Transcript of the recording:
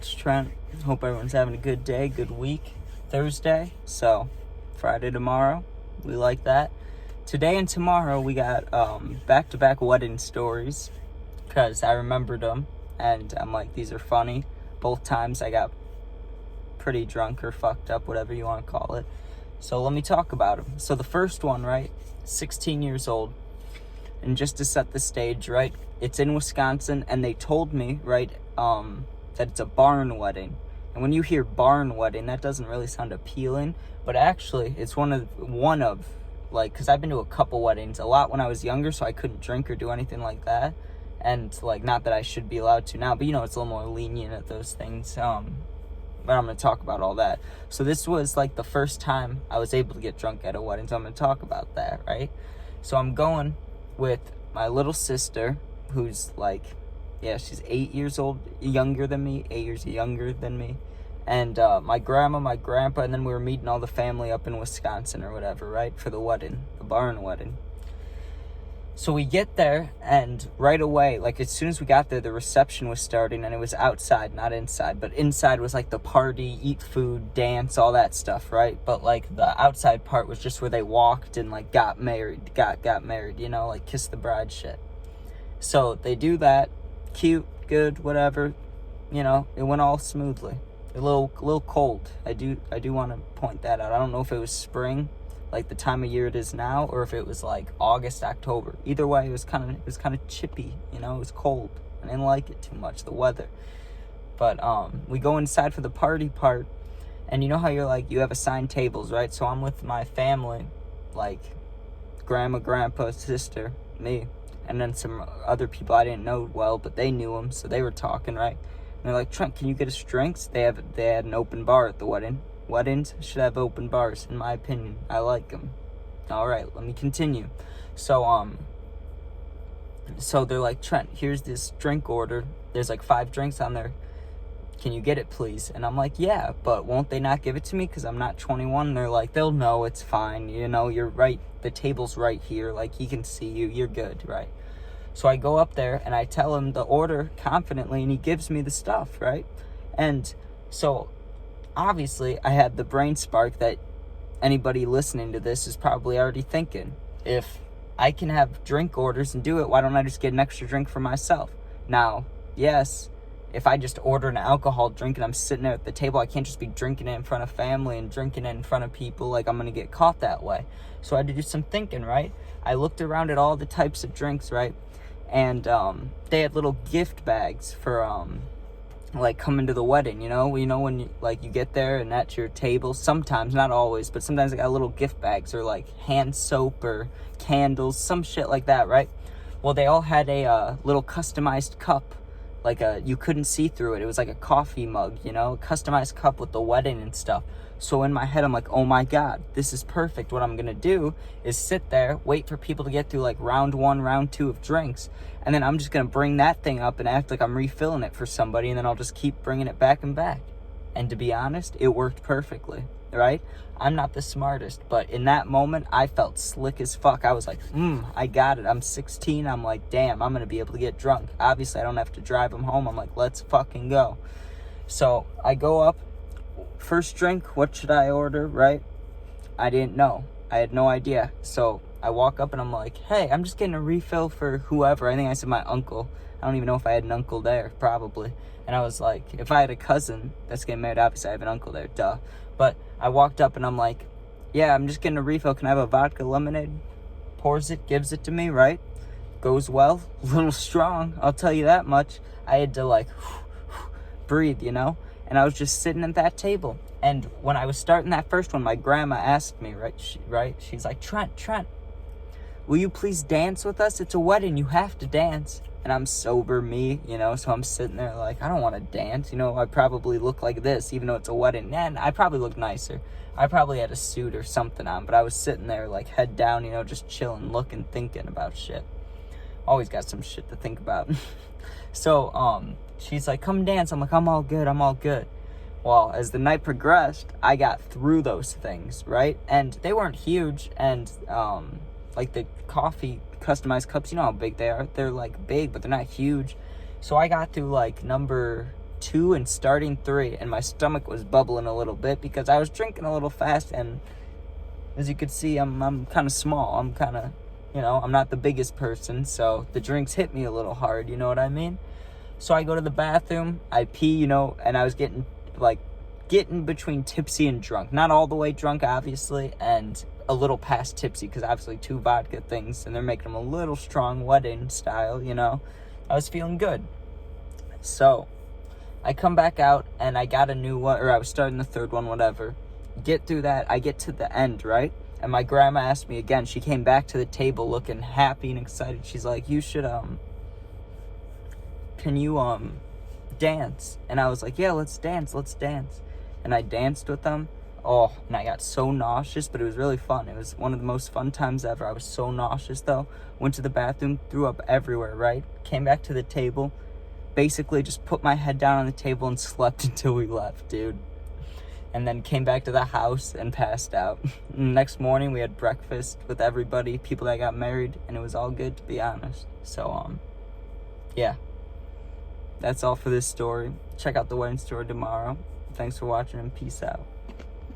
it's Trent. Hope everyone's having a good day, good week. Thursday, so Friday tomorrow. We like that. Today and tomorrow we got back-to-back wedding stories because I remembered them and I'm like, these are funny. Both times I got pretty drunk or fucked up, whatever you want to call it. So let me talk about them. So the first one, right, 16 years old. And just to set the stage, right, it's in Wisconsin, and they told me, right, that it's a barn wedding. And when you hear barn wedding, that doesn't really sound appealing, but actually, it's one of, like, because I've been to a couple weddings, a lot when I was younger, so I couldn't drink or do anything like that, and, like, not that I should be allowed to now, but, you know, it's a little more lenient at those things, but I'm going to talk about all that. So this was, like, the first time I was able to get drunk at a wedding, so I'm going to talk about that, right? So I'm going with my little sister, who's like, yeah, she's 8 years old, younger than me, 8 years younger than me, and my grandma, my grandpa, and then we were meeting all the family up in Wisconsin or whatever, right, for the wedding, the barn wedding. So we get there, and right away, like, as soon as we got there, the reception was starting, and it was outside, not inside, but inside was, like, the party, eat food, dance, all that stuff, right? But, like, the outside part was just where they walked and, like, got married, you know, like, kiss the bride shit. So they do that, cute, good, whatever, you know, it went all smoothly. A little cold. I do want to point that out. I don't know if it was spring, like the time of year it is now, or if it was like August, October. Either way, it was kind of chippy, you know, it was cold. I didn't like it too much, the weather. But we go inside for the party part, and you know how you're like, you have assigned tables, right? So I'm with my family, like grandma, grandpa, sister, me, and then some other people I didn't know well, but they knew them, so they were talking, right? And they're like, Trent, can you get us drinks? They had an open bar at the wedding. Weddings should have open bars, in my opinion. I like them. All right, let me continue. So they're like, Trent, here's this drink order. There's like 5 drinks on there. Can you get it, please? And I'm like, yeah, but won't they not give it to me because I'm not 21? And they're like, they'll know, it's fine. You know, you're right. The table's right here. Like, he can see you. You're good, right? So I go up there and I tell him the order confidently, and he gives me the stuff, right? And so obviously I had the brain spark that anybody listening to this is probably already thinking. If I can have drink orders and do it, why don't I just get an extra drink for myself? Now, yes, if I just order an alcohol drink and I'm sitting there at the table, I can't just be drinking it in front of family and drinking it in front of people. Like, I'm going to get caught that way. So I had to do some thinking, right? I looked around at all the types of drinks, right? And they had little gift bags for like coming to the wedding, you know when you get there and at your table, sometimes, not always, but sometimes they got little gift bags or like hand soap or candles, some shit like that, right? Well, they all had a little customized cup, like you couldn't see through it. It was like a coffee mug, you know, a customized cup with the wedding and stuff. So in my head, I'm like, oh my God, this is perfect. What I'm going to do is sit there, wait for people to get through like round 1, round 2 of drinks. And then I'm just going to bring that thing up and act like I'm refilling it for somebody. And then I'll just keep bringing it back and back. And to be honest, it worked perfectly, right? I'm not the smartest, but in that moment, I felt slick as fuck. I was like, I got it. I'm 16. I'm like, damn, I'm going to be able to get drunk. Obviously, I don't have to drive them home. I'm like, let's fucking go. So I go up. First drink, what should I order, right? I didn't know. I had no idea. So I walk up and I'm like, hey, I'm just getting a refill for whoever. I think I said my uncle. I don't even know if I had an uncle there, probably. And I was like, if I had a cousin that's getting married, obviously I have an uncle there, duh. But I walked up and I'm like, yeah, I'm just getting a refill. Can I have a vodka lemonade? Pours it, gives it to me, right? Goes well, a little strong, I'll tell you that much. I had to like breathe, you know? And I was just sitting at that table. And when I was starting that first one, my grandma asked me, she's like, Trent, will you please dance with us? It's a wedding, you have to dance. And I'm sober, me, you know, so I'm sitting there like, I don't want to dance. You know, I probably look like this, even though it's a wedding. And I probably look nicer. I probably had a suit or something on, but I was sitting there like head down, you know, just chilling, looking, thinking about shit. Always got some shit to think about. So, she's like, come dance. I'm like, I'm all good. Well, as the night progressed, I got through those things, right? And they weren't huge, and, like the coffee customized cups, you know how big they are? They're, like, big, but they're not huge. So I got through, like, number 2 and starting 3, and my stomach was bubbling a little bit because I was drinking a little fast, and as you could see, I'm kind of small. I'm kind of, I'm not the biggest person, so the drinks hit me a little hard, you know what I mean? So I go to the bathroom, I pee, and I was getting between tipsy and drunk. Not all the way drunk, obviously, and a little past tipsy, because obviously 2 vodka things, and they're making them a little strong wedding style, I was feeling good. So I come back out, and I got a new one, or I was starting the 3rd one, whatever. Get through that, I get to the end, right? And my grandma asked me again. She came back to the table looking happy and excited. She's like, you should, can you, dance? And I was like, yeah, let's dance. And I danced with them. Oh, and I got so nauseous, but it was really fun. It was one of the most fun times ever. I was so nauseous, though. Went to the bathroom, threw up everywhere, right? Came back to the table, basically just put my head down on the table and slept until we left, dude. And then came back to the house and passed out. Next morning, we had breakfast with everybody, people that got married, and it was all good, to be honest. So, yeah. That's all for this story. Check out the wedding story tomorrow. Thanks for watching, and peace out.